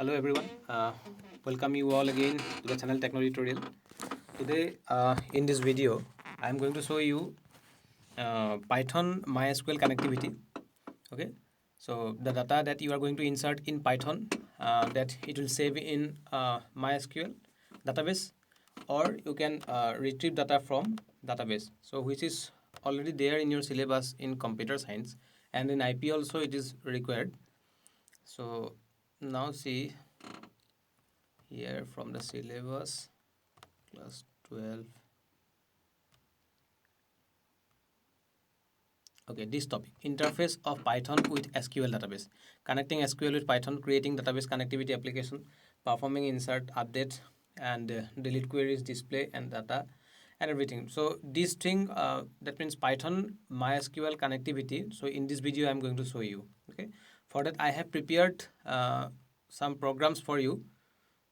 Hello everyone, welcome you all again to the channel Techno Tutorial. Today in this video I am going to show you Python MySQL connectivity. Okay, so the data that you are going to insert in Python that it will save in MySQL database, or you can retrieve data from database, so which is already there in your syllabus in computer science, and in IP also it is required. So now see here from the syllabus class 12. Okay, this topic, interface of Python with SQL database, connecting SQL with Python, creating database connectivity application, performing insert, update, and delete queries, display and data and everything. So this thing that means Python MySQL connectivity. So in this video I'm going to show you. Okay, for that I have prepared some programs for you,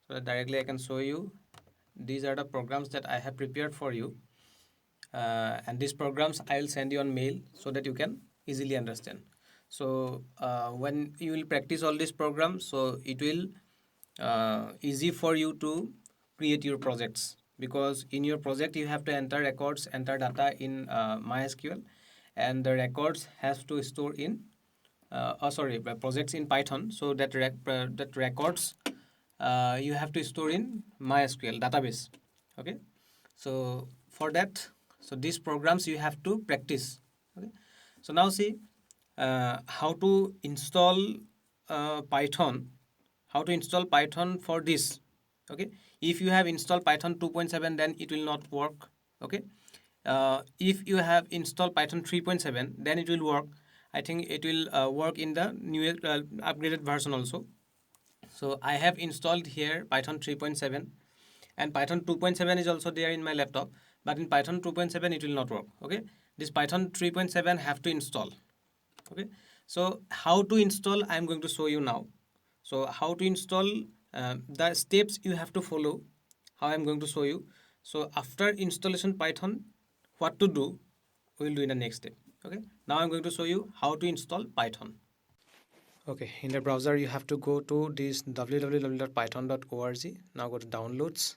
so that directly I can show you. These are the programs that I have prepared for you, and these programs I will send you on mail so that you can easily understand. So when you will practice all these programs, so it will easy for you to create your projects, because in your project you have to enter records, enter data in MySQL, and the records has to store in projects in Python, so that that records you have to store in MySQL database. Okay, so for that, so these programs you have to practice. Okay, so now see how to install Python, how to install Python for this. Okay, if you have installed Python 2.7, then it will not work. Okay, if you have installed Python 3.7, then it will work. I think it will work in the new upgraded version also. So I have installed here Python 3.7, and Python 2.7 is also there in my laptop, but in Python 2.7 it will not work. Okay, this Python 3.7 have to install. Okay, so how to install I am going to show you now. So how to install, the steps you have to follow, how I am going to show you. So after installation Python, what to do, we will do in the next step. Okay, now I'm going to show you how to install Python. Okay, in the browser you have to go to this www.python.org. Now go to downloads.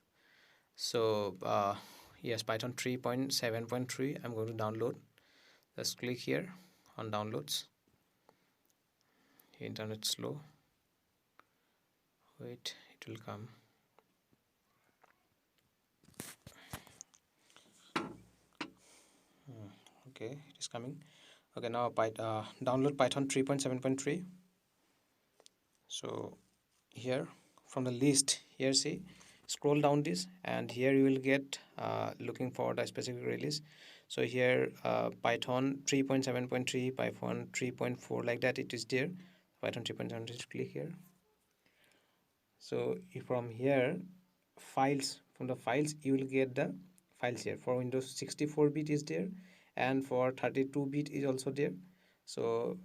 So yes, Python 3.7.3 I'm going to download. Just click here on downloads. Internet slow, wait, it will come. Okay, it is coming. Okay, now download Python 3.7.3. So here from the list, here see, scroll down this, and here you will get looking for the specific release. So here Python 3.7.3, Python 3.4, like that it is there. Python 3.7, click here. So from here files, from the files you will get the files here. For Windows 64-bit is there, and for 32-bit is also there. So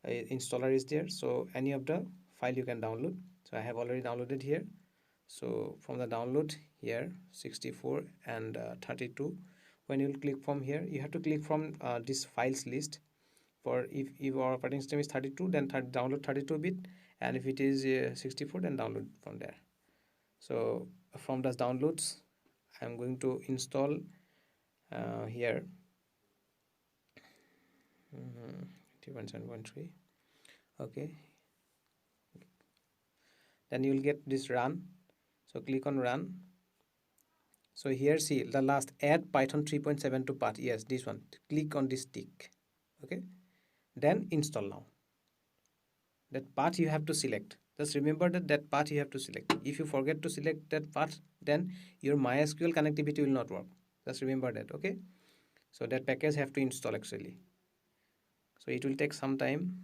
installer is there, so any of the file you can download. So I have already downloaded here. So from the download here 64 and 32, when you will click from here, you have to click from this files list. For if our operating system is 32, then download 32-bit, and if it is 64, then download from there. So from the downloads I'm going to install here 3.7.3. okay, then you will get this run. So click on run. So here see the last, add Python 3.7 to path. Yes, this one, click on this tick. Okay, then install now. That path you have to select. Just remember that path you have to select. If you forget to select that path, then your MySQL connectivity will not work. Just remember that. Okay, so that package have to install actually, so it will take some time.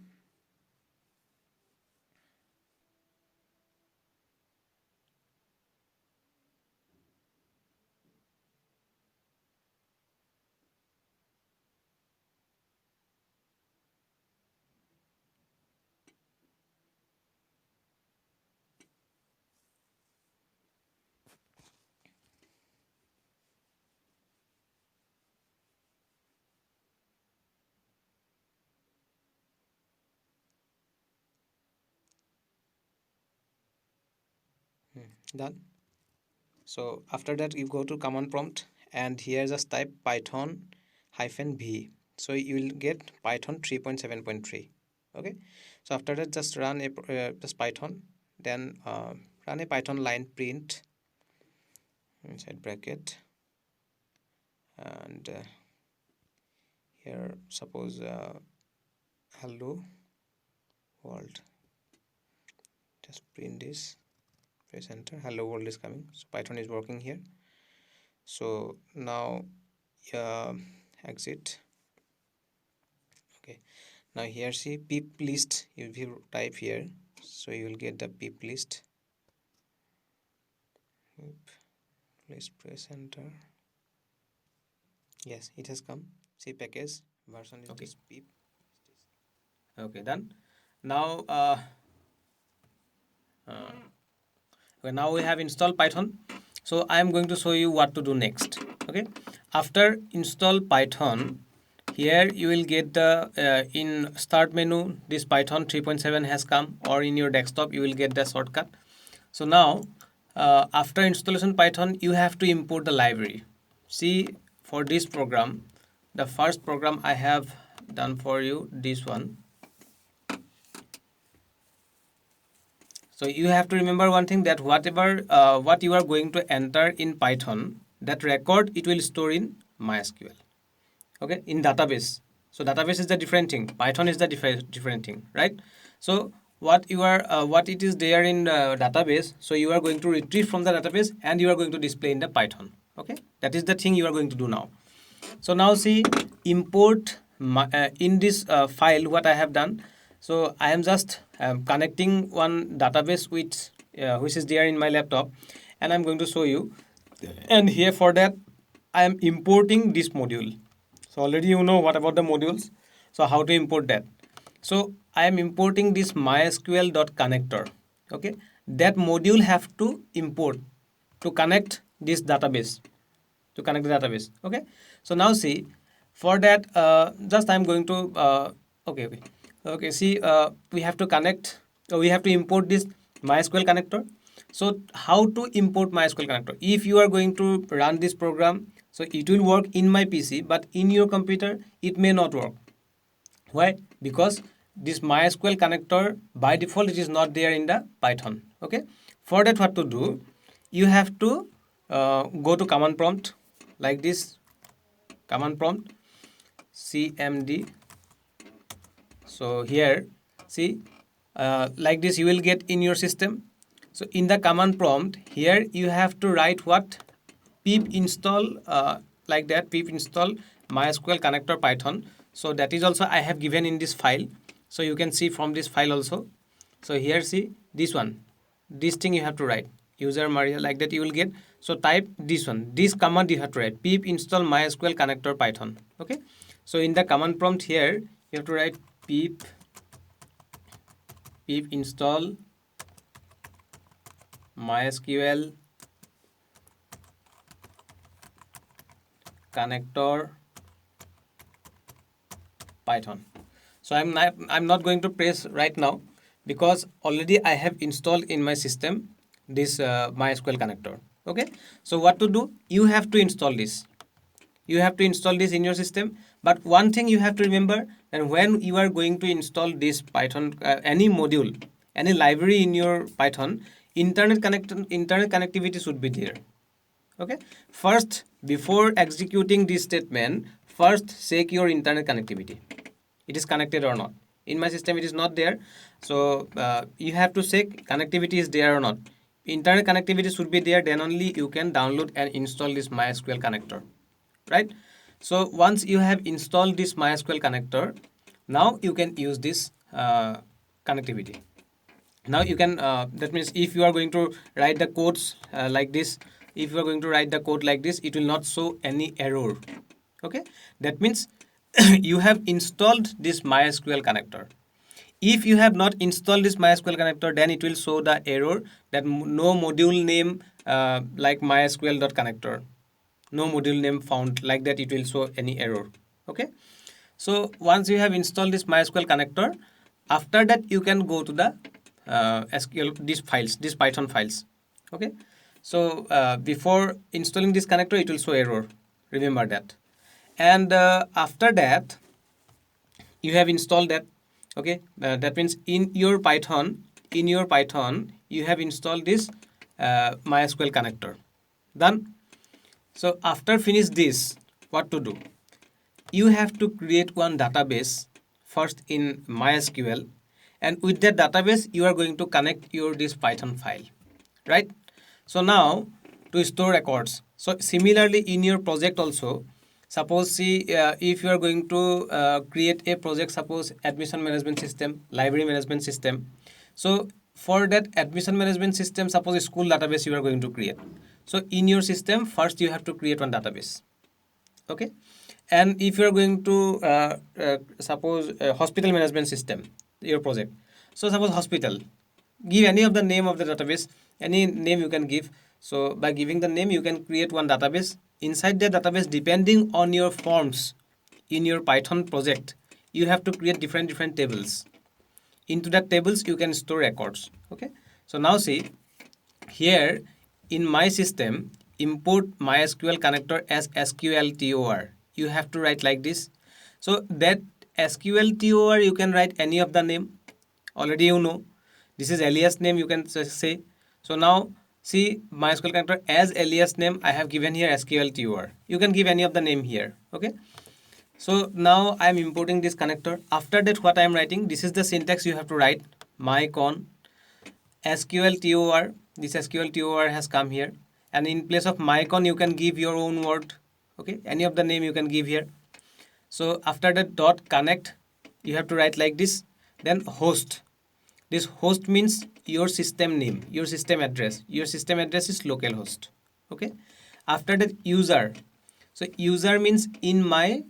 Done. So after that you go to command prompt and here just type python -v. So you will get python 3.7.3. okay, so after that just run a just python, then run a python line print inside bracket, and here suppose hello world, just print this, press enter, hello world is coming. So python is working here. So now exit. Okay, now here see pip list, if you type here, so you will get the pip list. Please press enter. Yes, it has come. See package version is okay. This pip. Okay, done. Now now we have installed Python. So I am going to show you what to do next. Okay, after install Python, here you will get the in start menu this Python 3.7 has come, or in your desktop you will get the shortcut. So now after installation Python, you have to import the library. See, for this program, the first program I have done for you, this one. So you have to remember one thing, that whatever what you are going to enter in Python, that record it will store in MySQL. Okay, in database. So database is the different thing. Python is the different thing, right? So what you are what it is there in the database, so you are going to retrieve from the database and you are going to display in the Python. Okay, that is the thing you are going to do now. So now see, import in this file what I have done. So I am just connecting one database with which is there in my laptop, and I'm going to show you. And here for that I am importing this module. So already you know what about the modules. So how to import that? So I am importing this mysql.connector. Okay, that module have to import to connect this database, to connect the database. Okay, so now see, for that just I'm going to okay, see, we have to connect, we have to import this MySQL connector. So how to import MySQL connector? If you are going to run this program, so it will work in my PC, but in your computer it may not work. Why? Because this MySQL connector by default it is not there in the Python. Okay, for that what to do? You have to go to command prompt like this, command prompt cmd. So here see like this you will get in your system. So in the command prompt here you have to write what? Pip install like that, pip install MySQL connector Python. So that is also I have given in this file, so you can see from this file also. So here see this one, this thing you have to write, user Maria, like that you will get. So type this one, this command you have to write, pip install MySQL connector Python. Okay, so in the command prompt here you have to write pip install MySQL connector Python. So I'm not going to press right now, because already I have installed in my system this MySQL connector. Okay, so what to do? You have to install this. You have to install this in your system. But one thing you have to remember, that when you are going to install this Python any module, any library in your Python, internet connectivity should be there. Okay, first before executing this statement, first check your internet connectivity, it is connected or not. In my system it is not there, so you have to check connectivity is there or not. Internet connectivity should be there, then only you can download and install this MySQL connector, right? So once you have installed this MySQL connector, now you can use this connectivity. Now you can that means if you are going to write the codes like this, if you are going to write the code like this, it will not show any error. Okay, that means you have installed this MySQL connector. If you have not installed this MySQL connector, then it will show the error that no module name like MySQL.connector, no module name found, like that it will show any error. Okay, so once you have installed this MySQL connector, after that you can go to the SQL, these files, these Python files. Okay, so before installing this connector it will show error, remember that. And after that you have installed that. Okay, that means in your Python you have installed this MySQL connector. Done. So after finish this, what to do? You have to create one database first in MySQL, and with that database you are going to connect your this Python file, right? So now to store records. So similarly in your project also, suppose see if you are going to create a project, suppose admission management system, library management system. So for that admission management system, suppose a school database you are going to create. So in your system first you have to create one database. Okay, and if you are going to suppose a hospital management system, your project, so suppose hospital, give any of the name of the database, any name you can give. So by giving the name you can create one database. Inside the database, depending on your forms in your Python project, you have to create different tables. Into that tables you can store records. Okay, so now see here in my system, import MySQL connector as SQLTOR. You have to write like this. So that SQLTOR you can write any of the name. Already you know. This is alias name you can say. So now see MySQL connector as alias name I have given here SQLTOR. You can give any of the name here. Okay. So now I am importing this connector. After that what I am writing, this is the syntax you have to write. mycon SQLTOR. This SQLTOR has come here, and in place of mycon you can give your own word. Okay, any of the name you can give here. So after that dot connect you have to write like this. Then host, this host means your system name, your system address. Your system address is localhost. Okay, after that user, so user means in my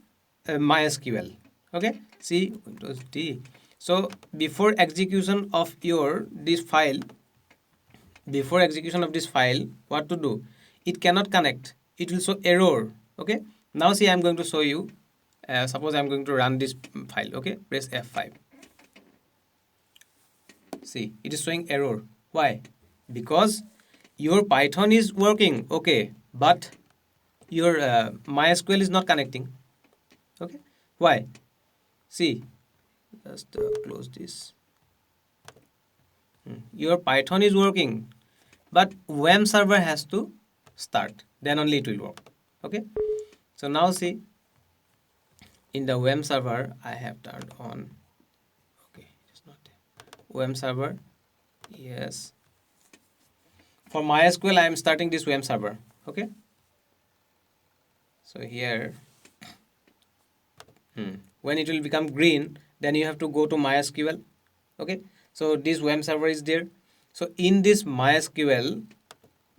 MySQL. Okay, see Windows D. So before execution of your this file, before execution of this file, what to do? It cannot connect, it will show error. Okay, now see I am going to show you. Suppose I am going to run this file. Okay, press F5. See, it is showing error. Why? Because your Python is working, okay, but your MySQL is not connecting. Okay, why? See, just close this. Your Python is working, but WAM server has to start, then only it will work. Okay, so now see in the WAM server I have turned on. Okay, it's not there. WAM server, yes. For MySQL I am starting this WAM server. Okay, so here when it will become green, then you have to go to MySQL. Okay, so this WAM server is there. So in this MySQL,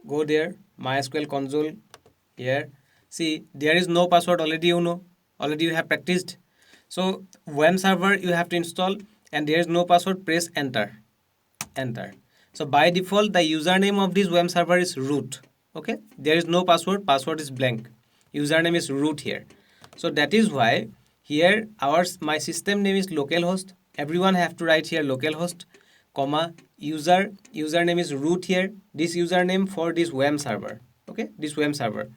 go there, MySQL console here. See, there is no password, already you know, already you have practiced. So WAM server you have to install, and there is no password, press enter. Enter. So by default the username of this WAM server is root. Okay, there is no password, password is blank, username is root here. So that is why here my system name is localhost. Everyone have to write here localhost, comma username is root here. This username for this WAM server. Okay, this WAM server.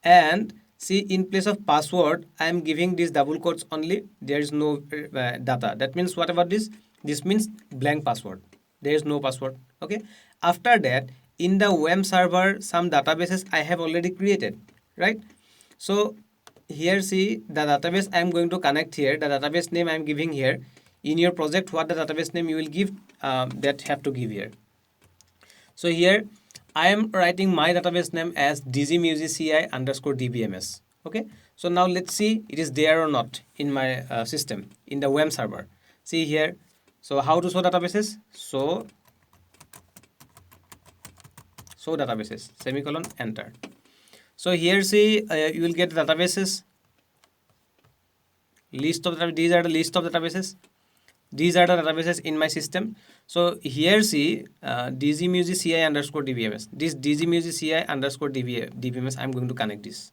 And see in place of password I am giving this double quotes only. There is no data. That means what about this? This means blank password. There is no password. Okay. After that in the WAM server some databases I have already created, right? So here see the database I am going to connect here. The database name I am giving here. In your project what the database name you will give, that have to give here. So here I am writing my database name as dgmusicci_dbms. Okay, so now let's see it is there or not in my system in the WAM server. See here. So how to show databases? So show databases, semicolon, enter. So here see you will get databases, list of the, these are the list of databases. These are the databases in my system. So here see dgmusicci_dbms. This dgmusicci_dbms I am going to connect this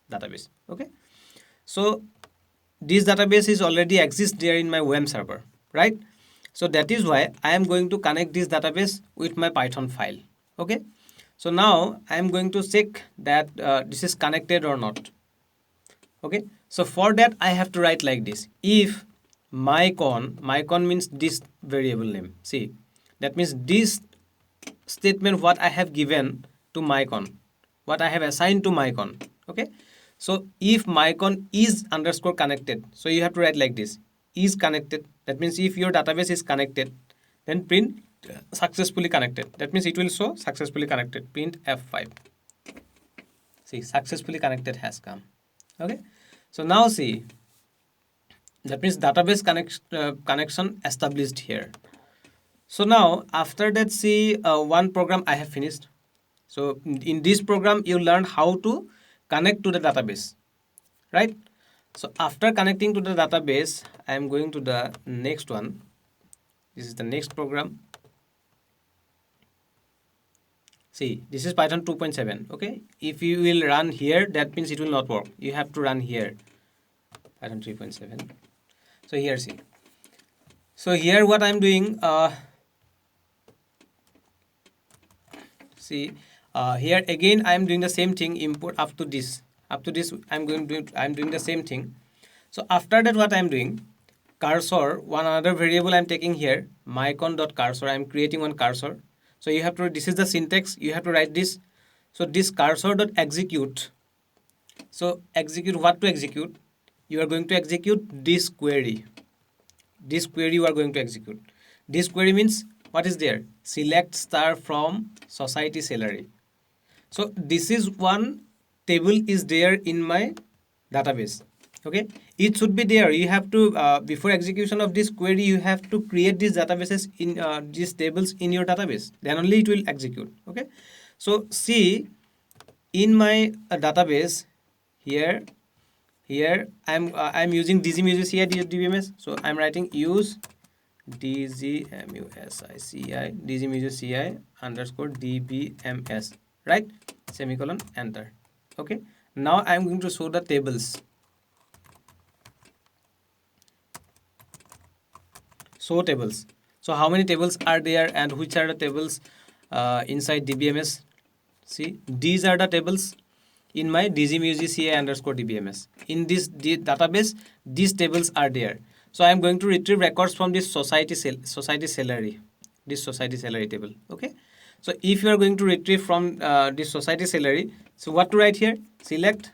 database. Okay, so this database is already exists there in my WAM server, right? So that is why I am going to connect this database with my Python file. Okay, So now I am going to check that this is connected or not. Okay, so for that I have to write like this: if mycon means this variable name. See, that means this statement what I have given to mycon, what I have assigned to mycon. Okay, so if mycon is underscore connected, so you have to write like this: is connected. That means if your database is connected, then print successfully connected. That means it will show successfully connected, print F5. See, successfully connected has come. Okay, so now see, that means database connection established here. So now after that, see, one program I have finished. So in this program you learn how to connect to the database, right? So after connecting to the database, I am going to the next one. This is the next program. See, this is Python 2.7. Okay, if you will run here, that means it will not work. You have to run here, Python 3.7. So here, see. So here what I'm doing, see, here again I'm doing the same thing. Import up to this I'm doing the same thing. So after that, what I'm doing, cursor, one another variable I'm taking here, mycon.cursor. I'm creating one cursor. So you have to, this is the syntax, you have to write this. So this cursor.execute. So execute, what to execute? You are going to execute this query. This query you are going to execute. This query means what is there? Select star from society salary. So this is one table is there in my database. Okay, it should be there. You have to before execution of this query, you have to create these databases in these tables in your database, then only it will execute. Okay, so see, in my database here I'm using dgmusici dbms. So I'm writing use dgmusici underscore dbms, right? Semicolon, enter. Okay, now I'm going to show the tables. Show tables. So how many tables are there and which are the tables inside dbms? See, these are the tables in my dgmusici underscore dbms. In this database, these tables are there. So I am going to retrieve records from this society salary, this society salary table. Okay, so if you are going to retrieve from this society salary, so what to write here? Select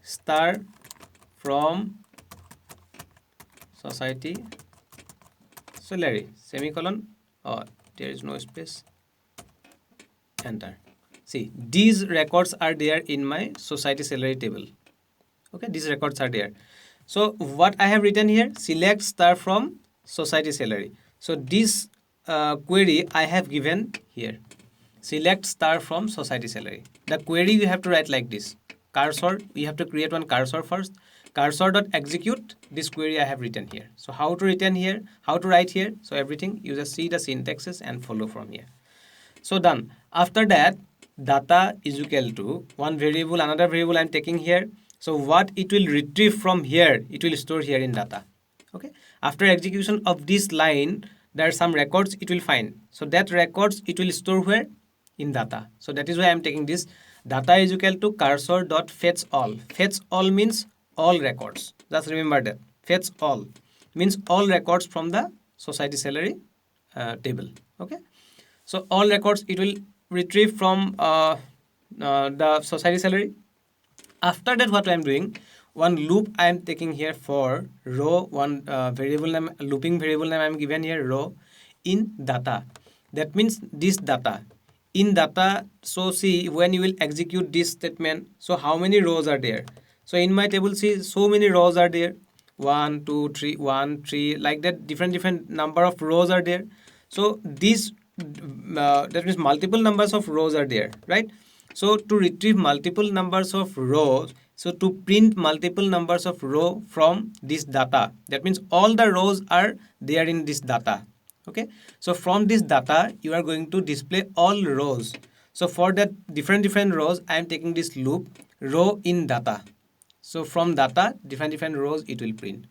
star from society salary, semicolon, or there is no space, enter. See, these records are there in my society salary table. Okay, these records are there. So what I have written here, select star from society salary. So this query I have given here, select star from society salary. The query you have to write like this: cursor, you have to create one cursor first. Cursor.execute this query I have written here. So how to written here, how to write here, so everything you just see the syntaxes and follow from here. So done. After that, data is equal to one variable, another variable I'm taking here. So what it will retrieve from here, it will store here in data. Okay, after execution of this line, there are some records it will find. So that records it will store where? In data. So that is why I'm taking this. Data is equal to cursor.fetch all. Fetch all means all records. Just remember that. Fetch all means all records from the society salary table. Okay, so all records it will retrieve from the society salary. After that, what I am doing, one loop I am taking here for row, one variable name, looping variable name I am given here, row in data. That means this data in data. So see, when you will execute this statement, so how many rows are there? So in my table, see, so many rows are there, 1 2 3 1 3, like that, different number of rows are there. So this that means multiple numbers of rows are there, right? So to retrieve multiple numbers of rows, so to print multiple numbers of row from this data, that means all the rows are there in this data. Okay, so from this data you are going to display all rows. So for that different rows, I am taking this loop, row in data. So from data, different rows it will print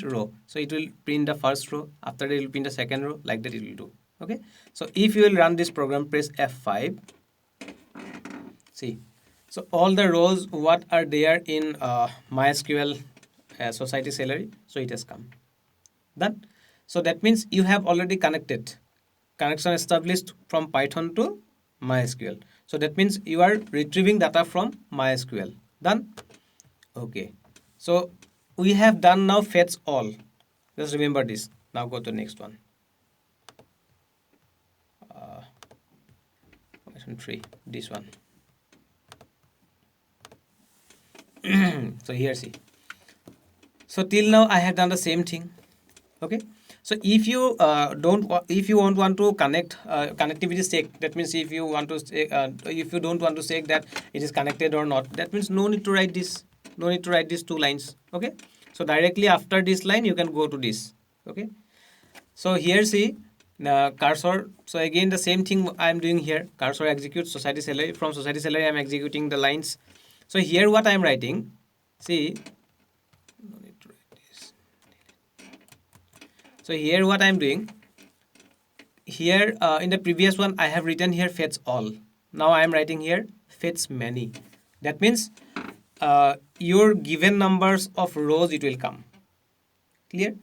row. So it will print the first row, after that it will print the second row, like that it will do. Okay, so if you will run this program, press F5. See, so all the rows what are there in MySQL society salary, so it has come. Done. So that means you have already connected, connection established from Python to MySQL. So that means you are retrieving data from MySQL. Done. Okay, so we have done now fetch all. Just remember this. Now go to the next one. Question 3, this one. So here see. So till now I have done the same thing. Okay, so if you if you want to connect connectivity check, that means if you want to if you don't want to check that it is connected or not, that means no need to write this, no need to write these 2 lines. Okay, so directly after this line you can go to this. Okay, so here see cursor. So again the same thing I am doing here. Cursor executes society salary. From society salary I am executing the lines. So here what I am writing, see, no need to write this. So here what I am doing, here in the previous one I have written here fetch all. Now I am writing here fetch many. That means your given numbers of rows it will come. Clear?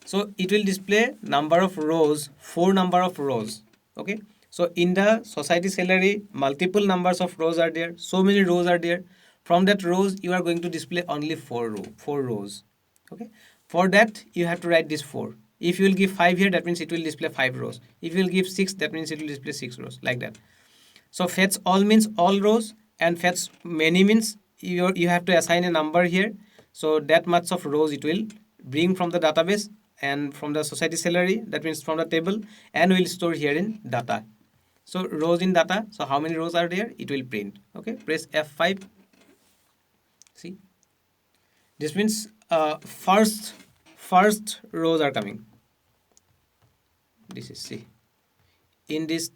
So it will display number of rows, 4 number of rows. Okay, so in the society salary multiple numbers of rows are there, so many rows are there. From that rows you are going to display only 4 rows. Okay, for that you have to write this 4. If you will give 5 here, that means it will display 5 rows. If you will give 6, that means it will display 6 rows, like that. So fetch all means all rows, and fetch many means you have to assign a number here. So that much of rows it will bring from the database and from the society salary, that means from the table, and will store here in data. So rows in data, so how many rows are there, it will print. Okay, press F5. See, this means first rows are coming. This is, see, in this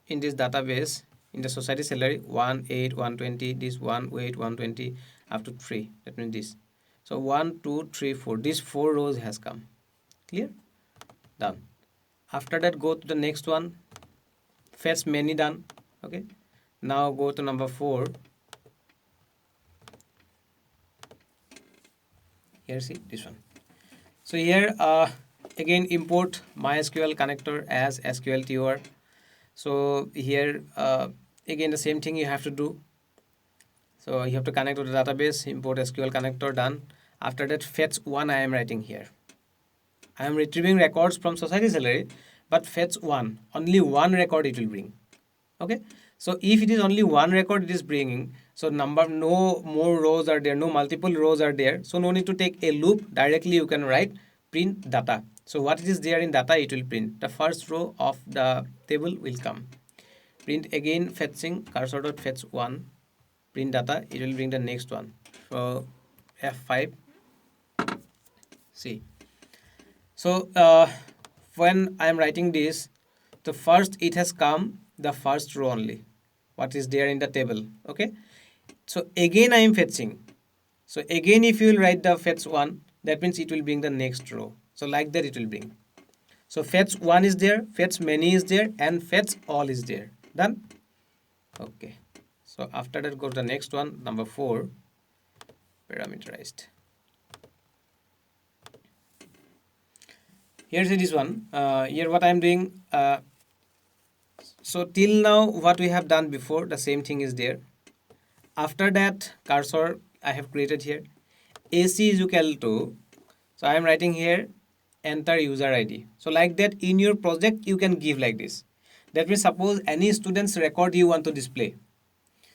database, in the society salary 1 8 120, this 1 8 120 up to 3, that means this. So 1 2 3 4, these 4 rows has come. Clear? Done. After that go to the next one, fetch many, done. Okay, now go to number 4. Here see this one. So here again import MySQL connector as SQL tutor. So here again the same thing you have to do. So you have to connect to the database, import SQL connector, done. After that fetch 1 I am writing here. I am retrieving records from society salary, but fetch 1, only 1 record it will bring. Okay, so if it is only 1 record it is bringing, so number, no more rows are there, no multiple rows are there, so no need to take a loop, directly you can write print data. So what it is there in data, it will print the first row of the table will come. Print again, fetching cursor dot fetch 1, print data, it will bring the next one. So F5. See, so when I am writing this, the first it has come the first row only, what is there in the table. Okay, so again I am fetching. So again if you will write the fetch 1, that means it will bring the next row. So like that it will bring. So fetch 1 is there, fetch many is there, and fetch all is there. Done. Okay, so after that go to the next one, number 4, parameterized. Here's this one. Here what I am doing, so till now what we have done before, the same thing is there. After that cursor I have created here, AC is equal to, so I am writing here enter user ID. So like that in your project you can give like this. That means suppose any student's record you want to display,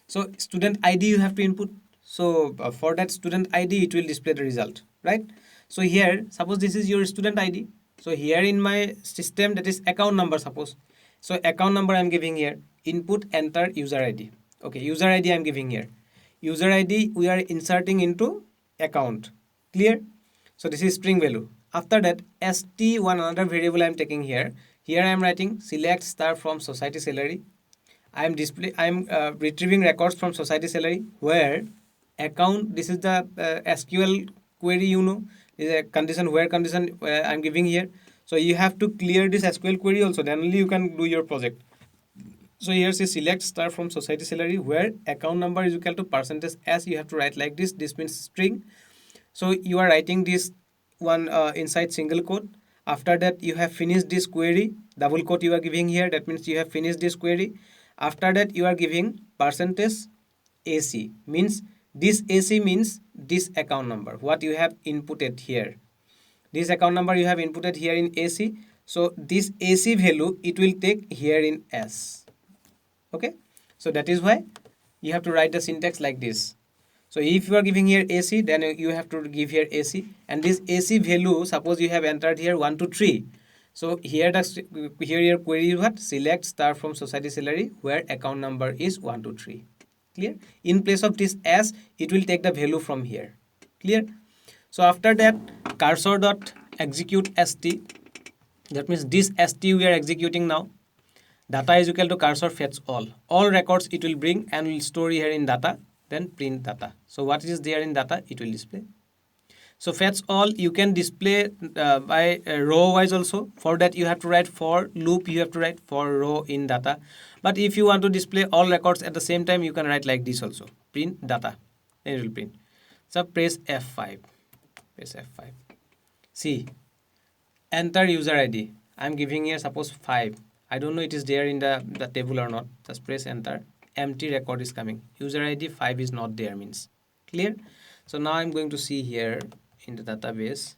so student ID you have to input. So for that student ID it will display the result, right? So here suppose this is your student ID. So here in my system, that is account number suppose. So account number I am giving here, input enter user ID. Okay, user ID I am giving here. User ID we are inserting into account. Clear? So this is string value. After that st, one another variable I am taking here. Here I am writing select star from society salary. I am retrieving records from society salary, where account, this is the SQL query, you know, is a condition, where condition I am giving here. So you have to clear this SQL query also, then only you can do your project. So here say select star from society salary where account number is equal to percentage s. You have to write like this. This means string. So you are writing this one inside single quote. After that you have finished this query, double quote you are giving here, that means you have finished this query. After that you are giving percentage AC, means this AC means this account number what you have inputted here. This account number you have inputted here in AC, so this AC value it will take here in S. Okay, so that is why you have to write the syntax like this. So if you are giving here AC, then you have to give here AC, and this AC value, suppose you have entered here 1 to 3. So here your query is what? Select star from society salary where account number is 1 to 3. Clear? In place of this S, it will take the value from here. Clear? So after that, cursor dot execute st. That means this st we are executing now. Data is equal to cursor fetch all. All records it will bring and will store here in data, then print data. So what is there in data, it will display. So fetch all you can display by row wise also. For that you have to write for loop, you have to write for row in data. But if you want to display all records at the same time, you can write like this also, print data, then it will print. So press F5, press F5. See, enter user ID. I'm giving here suppose 5. I don't know it is there in the table or not. Just press enter. Empty record is coming. User ID 5 is not there means. Clear? So now I'm going to see here in the database.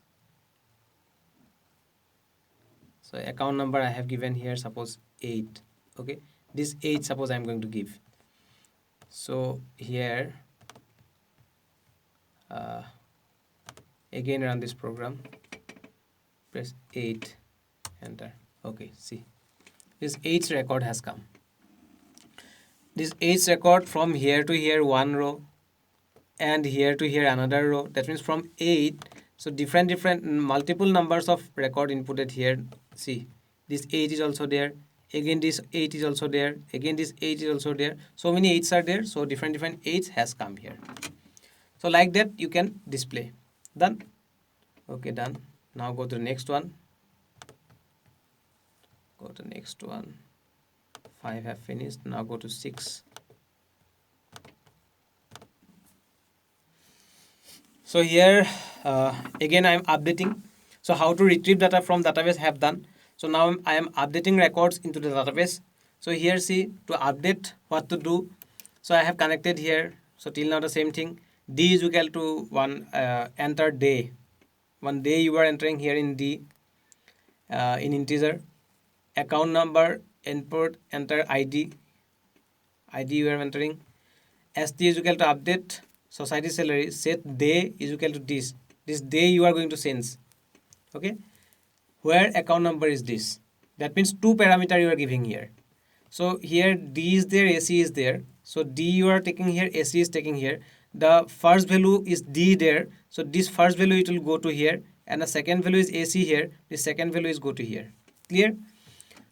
So account number I have given here suppose 8. Okay. This 8 suppose I'm going to give. So here again run this program. Press 8. Enter. Okay. See. This 8th record has come. This 8th record from here to here one row and here to here another row. That means from 8, so different multiple numbers of record inputted here. See, this 8 is also there. Again this 8 is also there. Again this 8 is also there. So many 8s are there. So different 8s has come here. So like that you can display. Done. Okay, done. Now go to the next one. Go to the next one. 5 have finished. Now go to 6. So here again I am updating. So how to retrieve data from database have done. So now I am updating records into the database. So here see to update what to do. So I have connected here. So till now the same thing. D is equal to 1 enter day. One day you are entering here in D in integer. Account number input enter ID. ID you are entering. ST is equal to update society salary set day is equal to this day you are going to sense. Okay, where account number is this, that means 2 parameter you are giving here. So here D is there, AC is there. So D you are taking here, AC is taking here. The first value is D there, so this first value it will go to here, and the second value is AC here, the second value is go to here. Clear?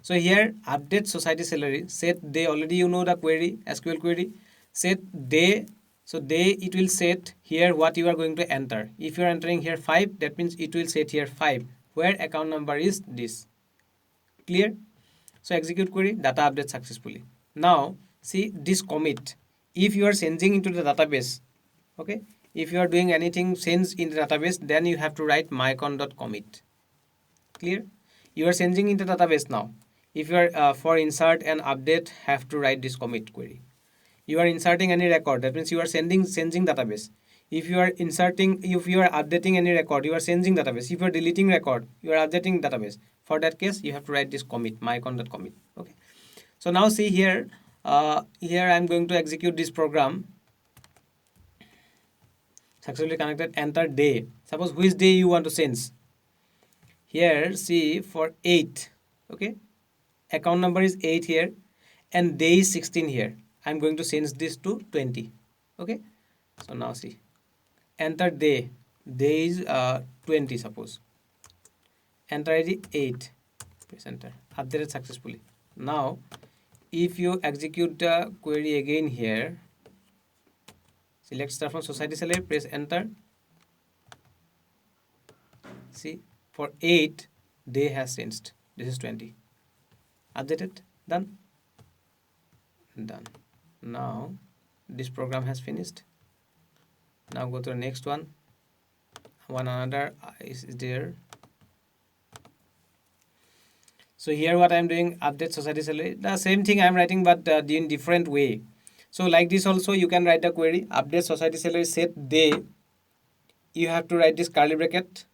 So here update society salary set day, already you know the query, SQL query, set day. So day it will set here what you are going to enter. If you are entering here 5, that means it will set here 5 where account number is this. Clear? So execute query, data update successfully. Now see this commit. If you are changing into the database, okay, if you are doing anything change in the database, then you have to write mycon.commit. Clear? You are changing into database now. If you are for insert and update, have to write this commit query. You are inserting any record, that means you are changing database. If you are inserting, if you are updating any record, you are changing database. If you are deleting record, you are updating database. For that case, you have to write this commit, mycon.commit. Okay. So now see here, here I am going to execute this program. Successfully connected, enter day. Suppose which day you want to change. Here see for 8. Okay. Account number is 8 here and day is 16 here. I'm going to change this to 20. Okay. So now see, enter day. Day is 20 suppose. Enter ID 8. Press enter. Updated successfully. Now if you execute the query again here, select star from society salary, press enter. See for 8 day has changed. This is 20. Updated. Done. Done. Now this program has finished. Now go to the next one. One another is there. So here what I am doing, update society salary. The same thing I am writing, but in different way. So like this also you can write the query, update society salary set day. You have to write this curly bracket.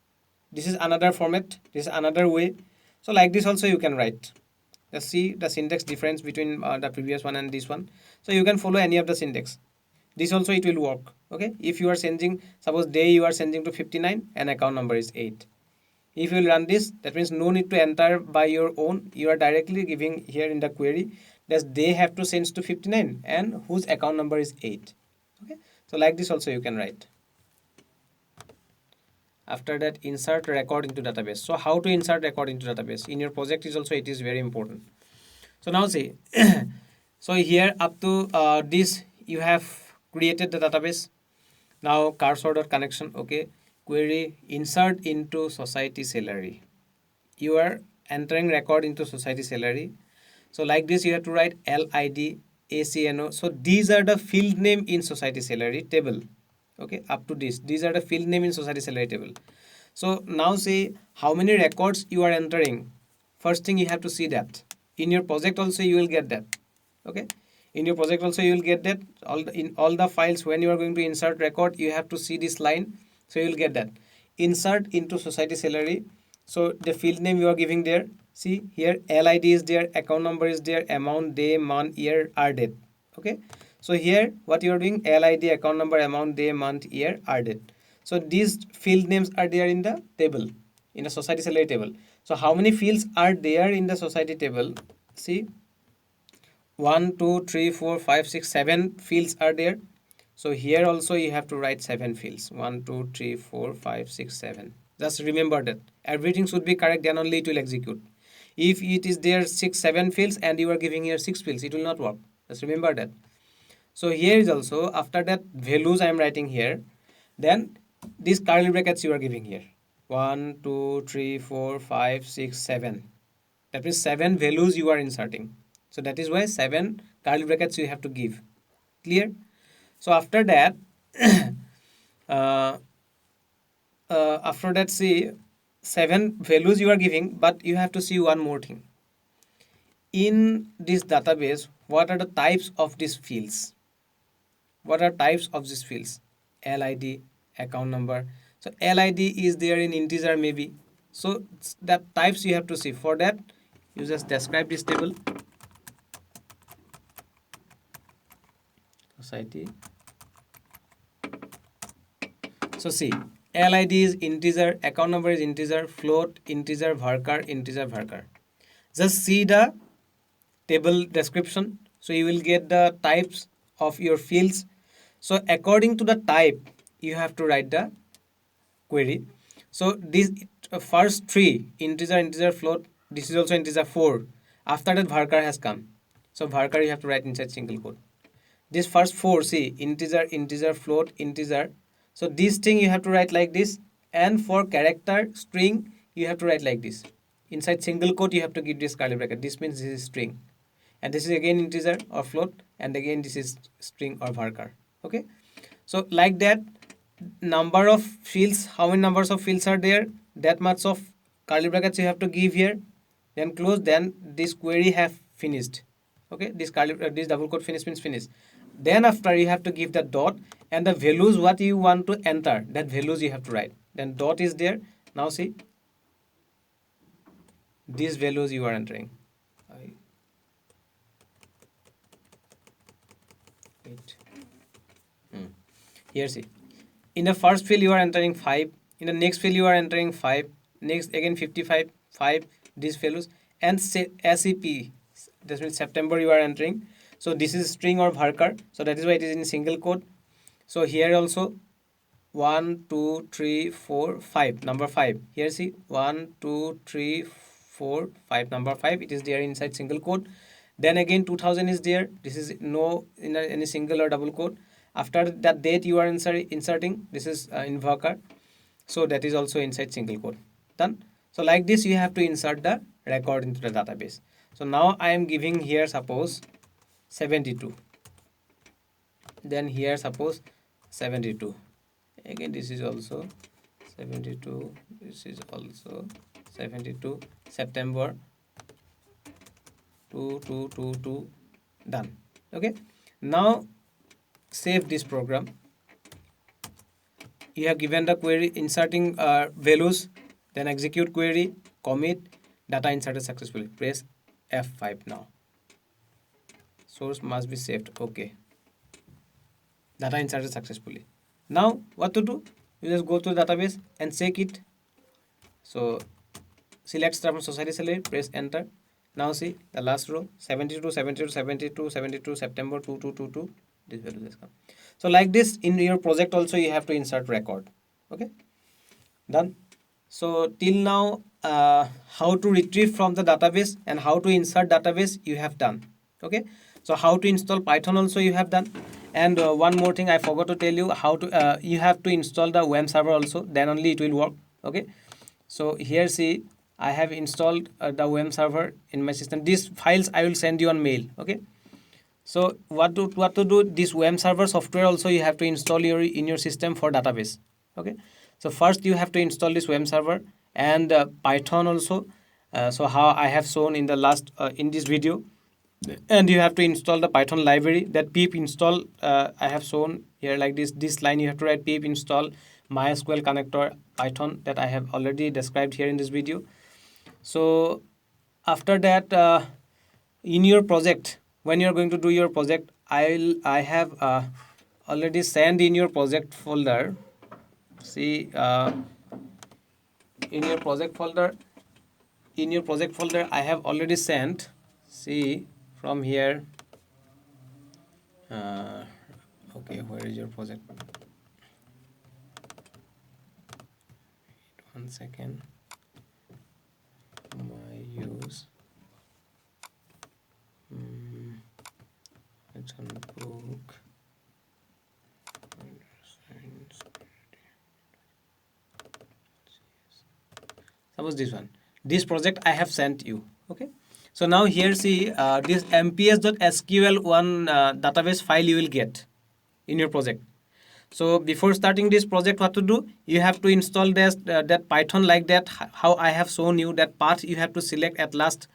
This is another format. This is another way. So like this also you can write. Let's see the syntax difference between the previous one and this one. So you can follow any of the syntax. This also it will work. Okay. If you are changing, suppose day you are changing to 59 and account number is 8. If you will run this, that means no need to enter by your own. You are directly giving here in the query that they have to change to 59 and whose account number is 8. Okay. So like this also you can write. After that, insert record into database. So how to insert record into database in your project is also, it is very important. So now see, so here up to this you have created the database. Now cursor.connection, okay, query insert into society salary. You are entering record into society salary. So like this you have to write LID ACNO. So these are the field name in society salary table. Okay, up to this, these are the field name in society salary table. So now say how many records you are entering. First thing you have to see that. In your project also you will get that. Okay, in your project also you will get that. In all the files when you are going to insert record, you have to see this line. So you will get that. Insert into society salary. So the field name you are giving there. See here LID is there, account number is there, amount, day, month, year, R date. Okay. So here what you are doing, LID, account number, amount, day, month, year, R date. So these field names are there in the table, in the society salary table. So how many fields are there in the society table? See, 1, 2, 3, 4, 5, 6, 7 fields are there. So here also you have to write 7 fields. 1, 2, 3, 4, 5, 6, 7. Just remember that everything should be correct, then only it will execute. If it is there 6, 7 fields and you are giving here 6 fields, it will not work. Just remember that. So here is also, after that values I am writing here, then these curly brackets you are giving here. 1, 2, 3, 4, 5, 6, 7. That means 7 values you are inserting. So that is why 7 curly brackets you have to give. Clear? So after that, see 7 values you are giving, but you have to see one more thing. In this database, what are the types of these fields? What are types of these fields? LID, account number. So LID is there in integer maybe. So that types you have to see. For that, you just describe this table. Society. So see, LID is integer, account number is integer, float, integer, varchar, integer, varchar. Just see the table description. So you will get the types of your fields. So according to the type, you have to write the query. So this first 3, integer, integer, float, this is also integer 4. After that varchar has come. So varchar you have to write inside single quote. This first 4, see, integer, integer, float, integer. So this thing you have to write like this. And for character string, you have to write like this. Inside single quote, you have to give this curly bracket. This means this is string. And this is again integer or float. And again this is string or varchar. Okay. So like that, number of fields, how many numbers of fields are there, that much of curly brackets you have to give here, then close, then this query have finished. Okay, this this double quote finish means finish. Then after you have to give the dot and the values what you want to enter, that values you have to write. Then dot is there. Now see, these values you are entering. Wait. Here see, in the first field you are entering 5, in the next field you are entering 5, next again 55, 5, these values, and SEP, that means September you are entering. So this is string or varchar, so that is why it is in single quote. So here also 1, 2, 3, 4, 5, number 5. Here see 1, 2, 3, 4, 5, number 5. It is there inside single quote. Then again 2000 is there. This is no in any single or double quote. After that date you are inserting. This is in varchar. So that is also inside single quote. Done. So like this you have to insert the record into the database. So now I am giving here suppose 72, then here suppose 72, again this is also 72, this is also 72, September 2222, done. Okay, now save this program. You have given the query inserting values, then execute query, commit, data inserted successfully. Press F5 now. Source must be saved. Okay, data inserted successfully. Now what to do? You just go to the database and check it. So select star from society salary, press enter. Now see the last row 72, 72, 72, 72, September 2222. This value has come. So like this in your project also you have to insert record. Okay, done. So till now how to retrieve from the database and how to insert database you have done. Okay, so how to install Python also you have done. And one more thing I forgot to tell you, how to you have to install the WAMP server also, then only it will work. Okay, so here see I have installed the WAMP server in my system. These files I will send you on mail. Okay, so what to do, this WAMP server software also you have to install in your system for database. Okay, so first you have to install this WAMP server and Python also. So how I have shown in the last in this video, and you have to install the Python library, that pip install I have shown here like this line you have to write pip install MySQL connector Python, that I have already described here in this video. So after that in your project, when you are going to do your project, I have already sent in your project folder. See in your project folder I have already sent. See from here okay, where is your project? Wait 1 second. My use it's on book. Suppose this one, this project I have sent you. Okay, so now here see this mps.sql one database file you will get in your project. So before starting this project, what to do, you have to install this that Python like that, how I have shown you that path you have to select at last.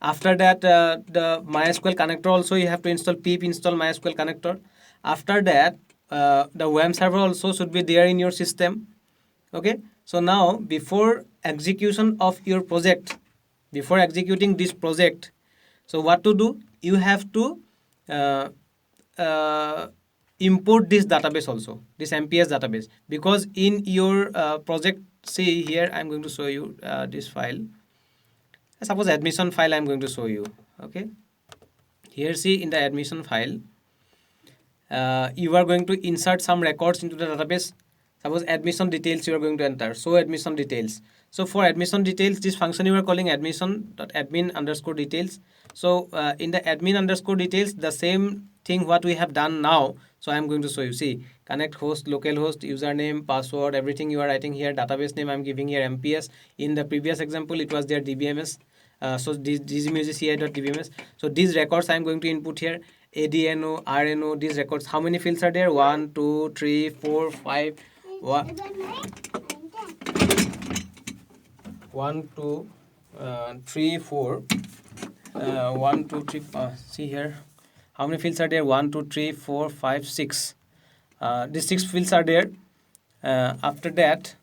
After that the MySQL connector also you have to install, pip install MySQL connector. After that the WAMP server also should be there in your system. Okay, so now before execution of your project, before executing this project, so what to do, you have to import this database also, this MPS database, because in your project, see here I'm going to show you this file. Suppose admission file I'm going to show you. Okay, here see in the admission file you are going to insert some records into the database. Suppose admission details you are going to enter, so admission details. So for admission details, this function you are calling admission.admin underscore details. So in the admin underscore details, the same thing what we have done now. So I am going to show you. See, connect host, localhost, username, password, everything you are writing here. Database name I am giving here MPS. In the previous example, it was there DBMS. So this dbmsci.dbms. So these records I am going to input here. ADNO, RNO, these records. How many fields are there? 1, 2, 3, 4, 5. 1, 2, 3, 4. 1, 2, 3. See here. How many fields are there? 1, 2, 3, 4, 5, 6. These 6 fields are there. After that,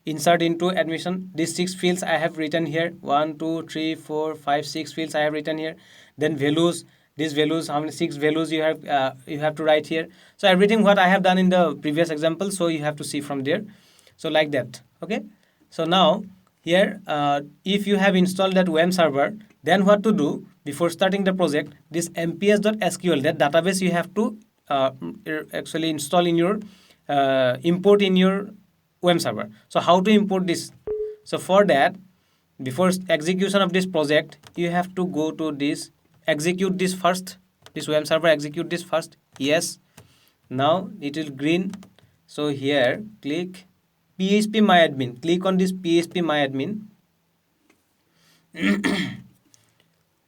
insert into admission. These 6 fields I have written here. 1, 2, 3, 4, 5, 6 fields I have written here. Then values. These values, how many 6 values you have to write here. So everything what I have done in the previous example, so you have to see from there. So like that. Okay. So now here if you have installed that WAMP server, then what to do before starting the project, this mps.sql, that database you have to actually install in your import in your WAMP server. So how to import this? So for that, before execution of this project, you have to go to this, execute this first, this WAMP server, execute this first. Yes, now it is green. So here click PHP MyAdmin. Click on this PHP MyAdmin.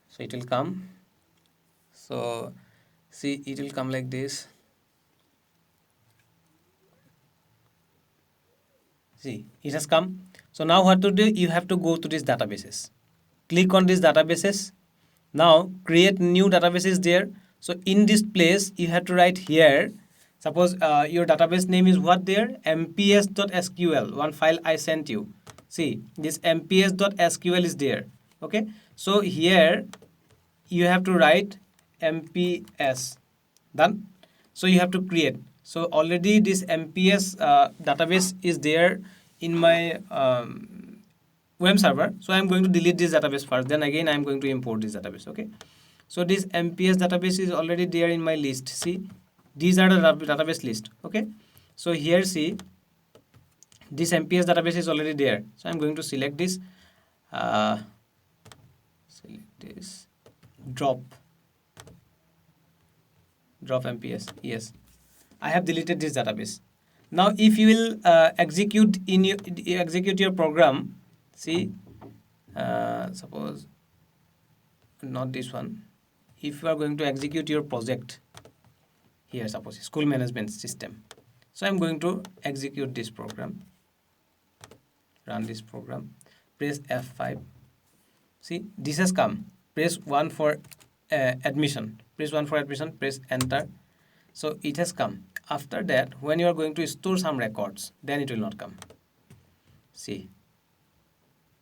So it will come. So see, it will come like this. See, it has come. So now what to do? You have to go to these databases. Click on these databases. Now create new databases there. So in this place, you have to write here. Suppose your database name is what there? mps.sql. One file I sent you. See, this mps.sql is there. Okay. So here you have to write mps. Done. So you have to create. So already this mps database is there in my web server. So I'm going to delete this database first. Then again I'm going to import this database. Okay. So this mps database is already there in my list. See, these are the database list. Okay. So here see, this mps database is already there. So I'm going to select this. Select this. Drop mps. Yes, I have deleted this database. Now if you will execute your program, see, suppose not this one. If you are going to execute your project here, suppose school management system, so I'm going to execute this program, run this program, press F5. See, this has come. Press 1 for admission. Press 1 for admission, press enter. So it has come. After that, when you are going to store some records, then it will not come. See,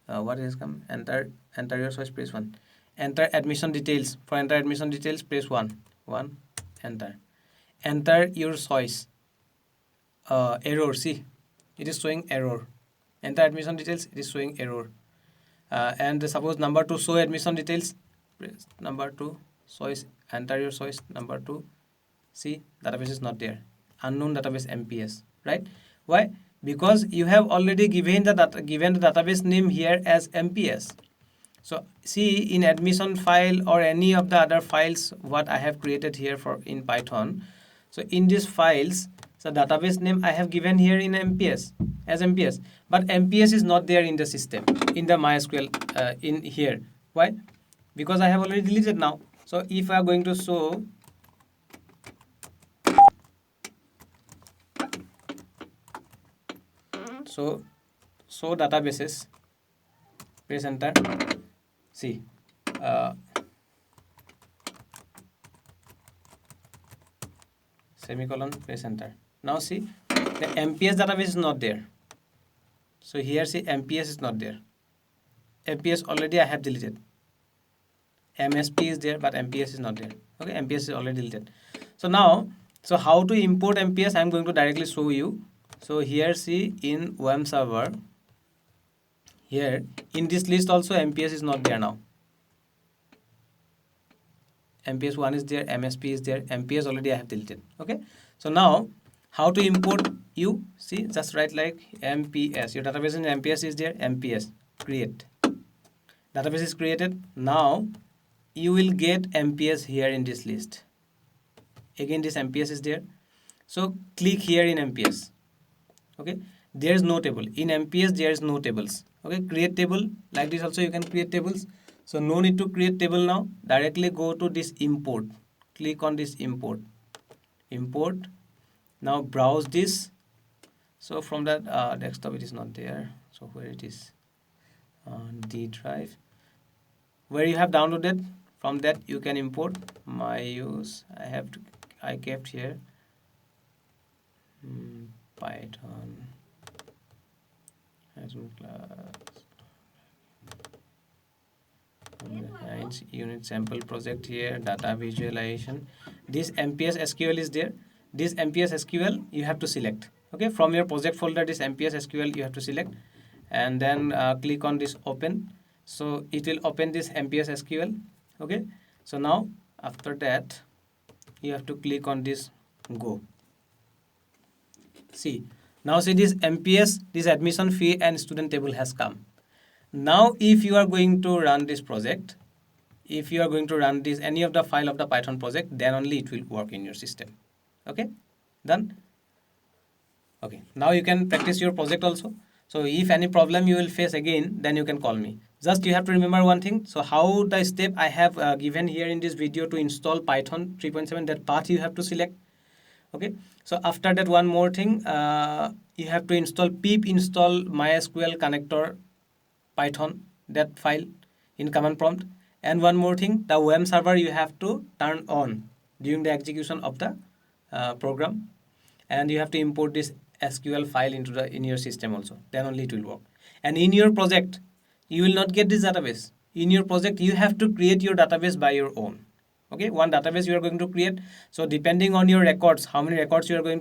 what has come? Enter your choice, press 1. Enter admission details. For enter admission details, press 1. Enter. Enter your choice. Error. See, it is showing error. Enter admission details, it is showing error. And suppose number 2, show admission details. Press number 2, choice. Enter your choice, number 2. See, database is not there. Unknown database MPS. Right? Why? Because you have already given the database name here as MPS. So see, in admission file or any of the other files what I have created here for in Python. So in these files, so database name I have given here in MPS as MPS, but MPS is not there in the system, in the MySQL in here. Why? Because I have already deleted now. So if I am going to show databases, press enter. See, semicolon, press enter. Now see, the MPS database is not there. So here see, MPS is not there. MPS already I have deleted. MSP is there, but MPS is not there. Okay, MPS is already deleted. So now, so how to import MPS? I'm going to directly show you. So here see, in web server, here in this list also MPS is not there now. MPS 1 is there, MSP is there, MPS already I have deleted. Okay, so now how to import? You see, just write like MPS. Your database in MPS is there, MPS, create. Database is created. Now you will get MPS here in this list. Again, this MPS is there. So click here in MPS. Okay, there is no table. In MPS there is no tables. Okay, create table. Like this also you can create tables. So no need to create table now. Directly go to this import. Click on this import. Import. Now browse this. So from that desktop it is not there. So where it is? D drive. Where you have downloaded, from that you can import. My use I kept here Python class unit sample project here, data visualization. This MPS SQL is there. This MPS SQL you have to select. Okay, from your project folder, this MPS SQL you have to select, and then click on this open. So it will open this MPS SQL. Okay, so now after that you have to click on this go. See, now see this MPS, this admission fee and student table has come. Now if you are going to run this project, if you are going to run this any of the file of the Python project, then only it will work in your system. Okay, done. Okay, now you can practice your project also. So if any problem you will face again, then you can call me. Just you have to remember one thing. So how the step I have given here in this video to install Python 3.7, that path you have to select. Okay, so after that, one more thing, you have to install pip install mysql connector python, that file in command prompt. And one more thing, the web server you have to turn on during the execution of the program, and you have to import this SQL file into the in your system also, then only it will work. And in your project you will not get this database. In your project you have to create your database by your own. Okay, one database you are going to create. So depending on your records, how many records you are going